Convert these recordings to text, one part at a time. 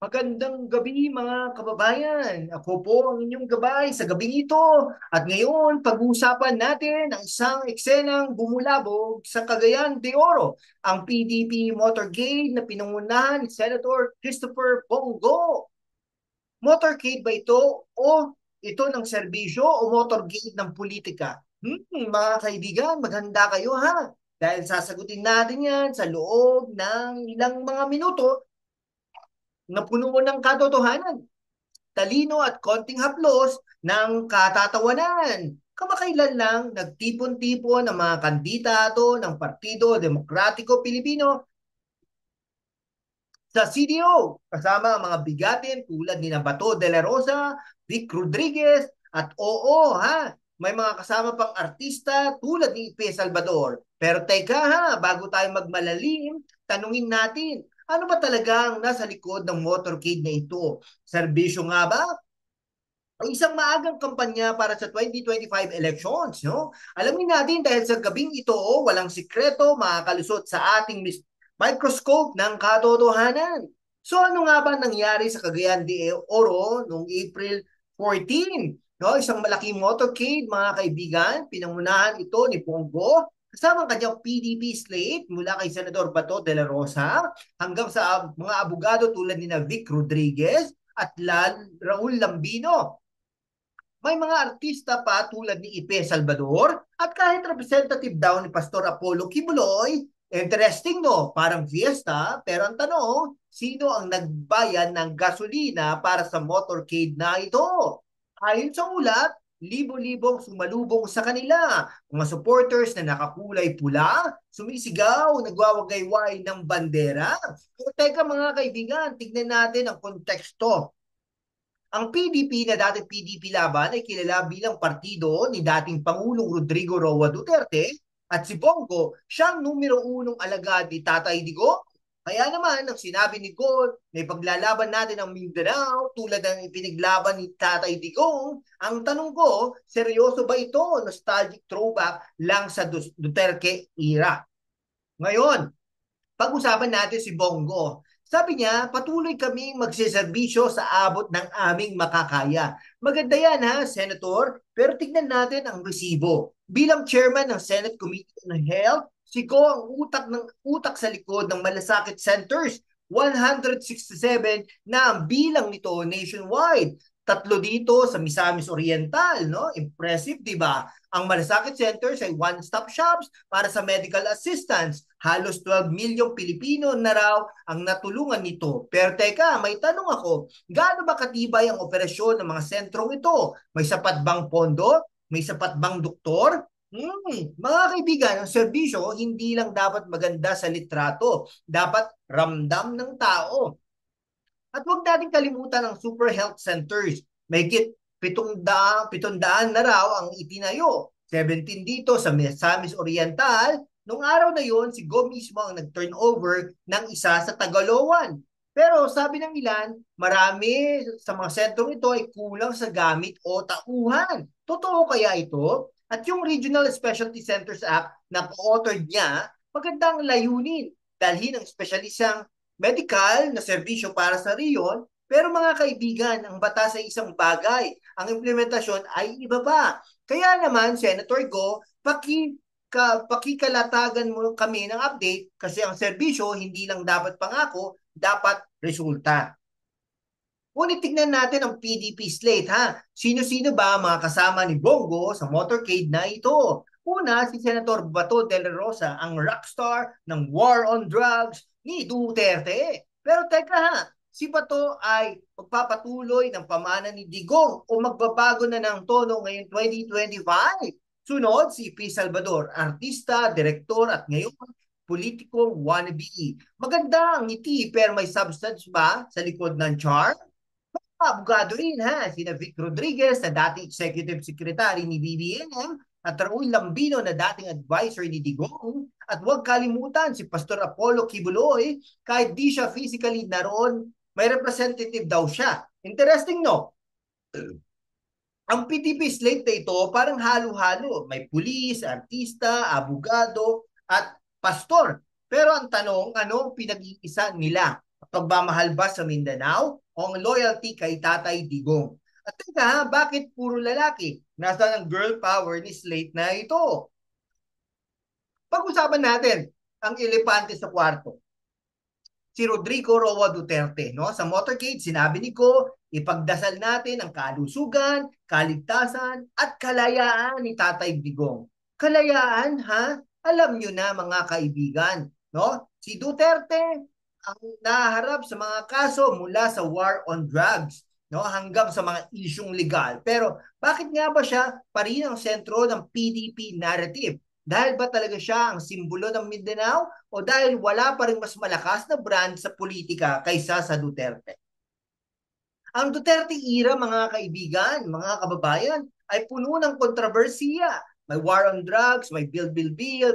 Magandang gabi mga kababayan. Ako po ang inyong gabay sa gabing ito. At ngayon, pag-uusapan natin ang isang eksenang bumulabog sa Cagayan de Oro, ang PDP Motorcade na pinangunahan ni Senator Christopher Bongo. Motorcade ba ito o ito ng serbisyo o motorcade ng politika? Mga kaibigan, maghanda kayo ha. Dahil sasagutin natin yan sa loob ng ilang mga minuto na puno ng katotohanan, talino at konting haplos ng katatawanan. Kamakailan lang nagtipon-tipon ang mga kandidato ng Partido Demokratiko Pilipino sa CDO kasama ang mga bigatin tulad ni Bato de la Rosa, Vic Rodriguez at oo ha, may mga kasama pang artista tulad ni Ipe Salvador. Pero teka ha, bago tayo magmalalim, tanungin natin, ano ba talagang nasa likod ng motorcade na ito? Serbisyo nga ba ang isang maagang kampanya para sa 2025 elections, no? Alamin natin dahil sa gabing ito, walang sikreto makakalusot sa ating microscope ng katotohanan. So ano nga ba nangyari sa Cagayan de Oro noong April 14? No, isang malaking motorcade, mga kaibigan, pinangunahan ito ni Bongo kasama ang kanyang PDP slate mula kay Senador Bato de la Rosa hanggang sa mga abogado tulad ni Vic Rodriguez at Raul Lambino. May mga artista pa tulad ni Ipe Salvador at kahit representative daw ni Pastor Apollo Kibuloy. Interesting no, parang fiesta, pero ang tanong, sino ang nagbayan ng gasolina para sa motorcade na ito? Ayon sa ulat, libo-libong sumalubong sa kanila. Mga supporters na nakakulay pula, sumisigaw, nagwawagayway ng bandera. O teka mga kaibigan, tignan natin ang konteksto. Ang PDP na dating PDP Laban ay kilala bilang partido ni dating Pangulong Rodrigo Roa Duterte at si Bongo siyang numero unong alagad ni Tatay Digong. Kaya naman, ang sinabi ni Gol na ipaglalaban natin ang Mindanao tulad ng ipinaglaban ni Tatay Digong, ang tanong ko, seryoso ba ito? Nostalgic throwback lang sa Duterte era. Ngayon, pag-usapan natin si Bongo. Sabi niya, patuloy kaming magsiservisyo sa abot ng aming makakaya. Maganda yan ha, Senator, pero tignan natin ang resibo. Bilang chairman ng Senate Committee on Health, si Go ang utak sa likod ng malasakit centers, 167 na ang bilang nito nationwide. Tatlo dito sa Misamis Oriental, no? Impressive, di ba? Ang malasakit centers ay one-stop shops para sa medical assistance. Halos 12 milyong Pilipino na raw ang natulungan nito. Pero teka, may tanong ako, gaano ba katibay ang operasyon ng mga sentrong ito? May sapat bang pondo? May sapat bang doktor? Mga kaibigan, ang serbisyo hindi lang dapat maganda sa litrato, dapat ramdam ng tao. At huwag natin kalimutan ang super health centers. Mahigit 700 na raw ang itinayo. 17 dito sa Misamis Oriental. Nung araw na yon, si Go mismo ang nag-turnover ng isa sa Tagaloan. Pero sabi ng ilan, marami sa mga sentrong ito ay kulang sa gamit o tauhan. Totoo kaya ito? At yung Regional Specialty Centers Act na co-authored niya, magandang layunin. Dalhin ang espesyalisang medical na serbisyo para sa riyon, pero mga kaibigan, ang batas ay isang bagay. Ang implementasyon ay iba pa. Kaya naman, Senator Go, pakikalatagan mo kami ng update kasi ang serbisyo hindi lang dapat pangako, dapat resulta. Ngunit tignan natin ang PDP slate ha. Sino-sino ba ang mga kasama ni Bongo sa motorcade na ito? Una, si Senator Bato de la Rosa, ang rockstar ng war on drugs ni Duterte. Pero teka ha, si Bato ay magpapatuloy ng pamana ni Digong o magbabago na ng tono ngayong 2025. Sunod, si P. Salvador, artista, direktor at ngayon politiko wannabe. Maganda ang ngiti pero may substance ba sa likod ng char? Abogado rin ha, sina Vic Rodriguez na dating executive secretary ni BBM at Raul Lambino na dating advisor ni Digong at huwag kalimutan si Pastor Apollo Kibuloy kahit di siya physically naroon, may representative daw siya. Interesting no? Ang PTP slate na ito parang halo-halo. May pulis, artista, abogado at pastor. Pero ang tanong, ano ang pinag-iisa nila? pagmamahal ba sa Mindanao o ang loyalty kay Tatay Digong? At teka, bakit puro lalaki? Nasaan ang girl power ni Slate na ito? Pag-usapan natin ang elepante sa kwarto, si Rodrigo Roa Duterte. No? Sa motorcade, sinabi ni Ko, ipagdasal natin ang kalusugan, kaligtasan, at kalayaan ni Tatay Digong. Kalayaan, ha? Alam nyo na mga kaibigan. No? Si Duterte ang naharap sa mga kaso mula sa war on drugs, no, hanggang sa mga isyung legal. Pero bakit nga ba siya pa rin ang sentro ng PDP narrative? Dahil ba talaga siya ang simbolo ng Mindanao o dahil wala pa rin mas malakas na brand sa politika kaysa sa Duterte? Ang Duterte era, mga kaibigan, mga kababayan, ay puno ng kontrobersiya. May war on drugs, may bill,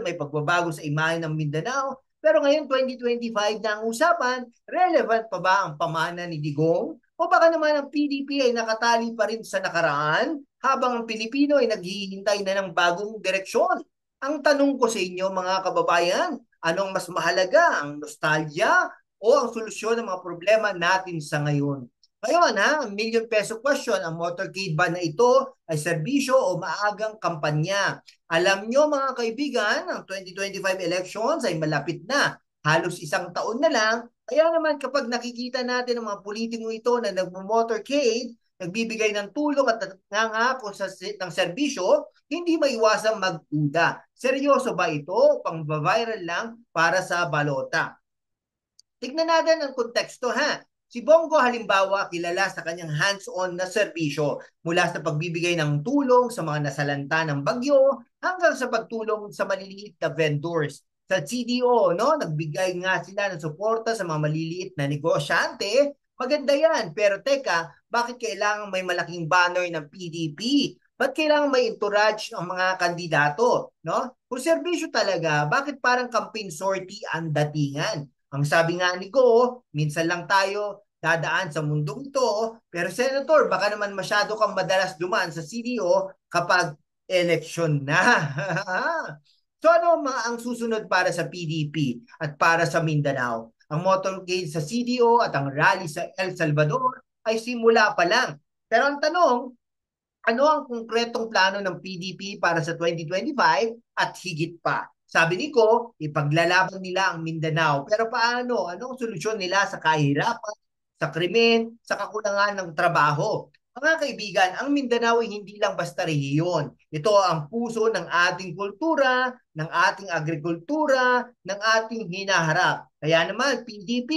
may pagbabago sa imahe ng Mindanao. Pero ngayon, 2025 na ang usapan, relevant pa ba ang pamana ni Digong? O baka naman ang PDP ay nakatali pa rin sa nakaraan habang ang Pilipino ay naghihintay na ng bagong direksyon? Ang tanong ko sa inyo, mga kababayan, anong mas mahalaga, ang nostalgia o ang solusyon ng mga problema natin sa ngayon? Ngayon ha, ang million peso question, ang motorcade ba na ito ay serbisyo o maagang kampanya? Alam nyo mga kaibigan, ang 2025 elections ay malapit na. Halos isang taon na lang. Kaya naman kapag nakikita natin ang mga politiko ito na nagmo-motorcade, nagbibigay ng tulong at nangako ng serbisyo, hindi maiwasang magduda. Seryoso ba ito? Pang-viral lang para sa balota. Tignan natin ang konteksto ha. Si Bongo halimbawa kilala sa kanyang hands-on na serbisyo mula sa pagbibigay ng tulong sa mga nasalanta ng bagyo hanggang sa pagtulong sa maliliit na vendors. Sa CDO, no, nagbigay nga sila ng suporta sa mga maliliit na negosyante. Maganda yan. Pero teka, bakit kailangan may malaking banner ng PDP? Ba't kailangan may entourage ang mga kandidato? No? Kung serbisyo talaga, bakit parang campaign sortie ang datingan? Ang sabi nga ni Go, minsan lang tayo dadaan sa mundong ito, pero Senator, baka naman masyado kang madalas dumaan sa CDO kapag eleksyon na. So ano ang susunod para sa PDP at para sa Mindanao? Ang motorcade sa CDO at ang rally sa El Salvador ay simula pa lang. Pero ang tanong, ano ang konkretong plano ng PDP para sa 2025 at higit pa? Sabi ni Ko, ipaglalaban nila ang Mindanao. Pero paano? Anong solusyon nila sa kahirapan, sa krimen, sa kakulangan ng trabaho? Mga kaibigan, ang Mindanao ay hindi lang basta rehiyon. Ito ang puso ng ating kultura, ng ating agrikultura, ng ating hinaharap. Kaya naman, PDP,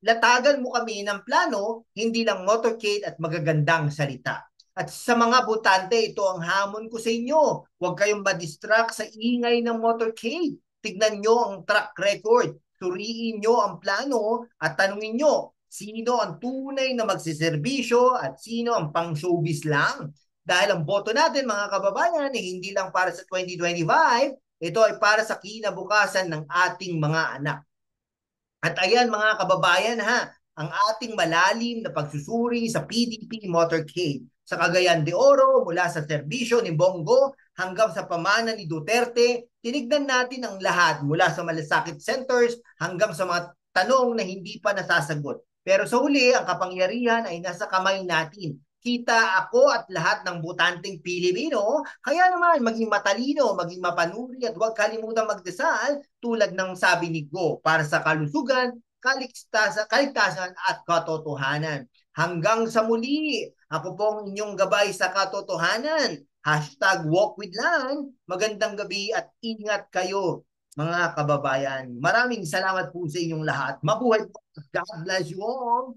latagan mo kami ng plano, hindi lang motorcade at magagandang salita. At sa mga butante, ito ang hamon ko sa inyo. Huwag kayong madistract sa ingay ng motorcade. Tignan nyo ang track record. Suriin nyo ang plano at tanungin nyo, sino ang tunay na magsiservisyo at sino ang pang showbiz lang. Dahil ang boto natin mga kababayan hindi lang para sa 2025, ito ay para sa kinabukasan ng ating mga anak. At ayan mga kababayan ha, ang ating malalim na pagsusuri sa PDP Motorcade sa Cagayan de Oro mula sa serbisyo ni Bongo hanggang sa pamana ni Duterte, tinignan natin ang lahat mula sa malasakit centers hanggang sa mga tanong na hindi pa nasasagot. Pero sa huli, ang kapangyarihan ay nasa kamay natin. Kita ako at lahat ng butanteng Pilipino, kaya naman maging matalino, maging mapanuri at huwag kalimutang magdasal tulad ng sabi ni Go para sa kalusugan, kaligtasan at katotohanan. Hanggang sa muli, ako pong inyong gabay sa katotohanan. #WalkWithLan. Magandang gabi at ingat kayo mga kababayan. Maraming salamat po sa inyong lahat. Mabuhay po. God bless you all.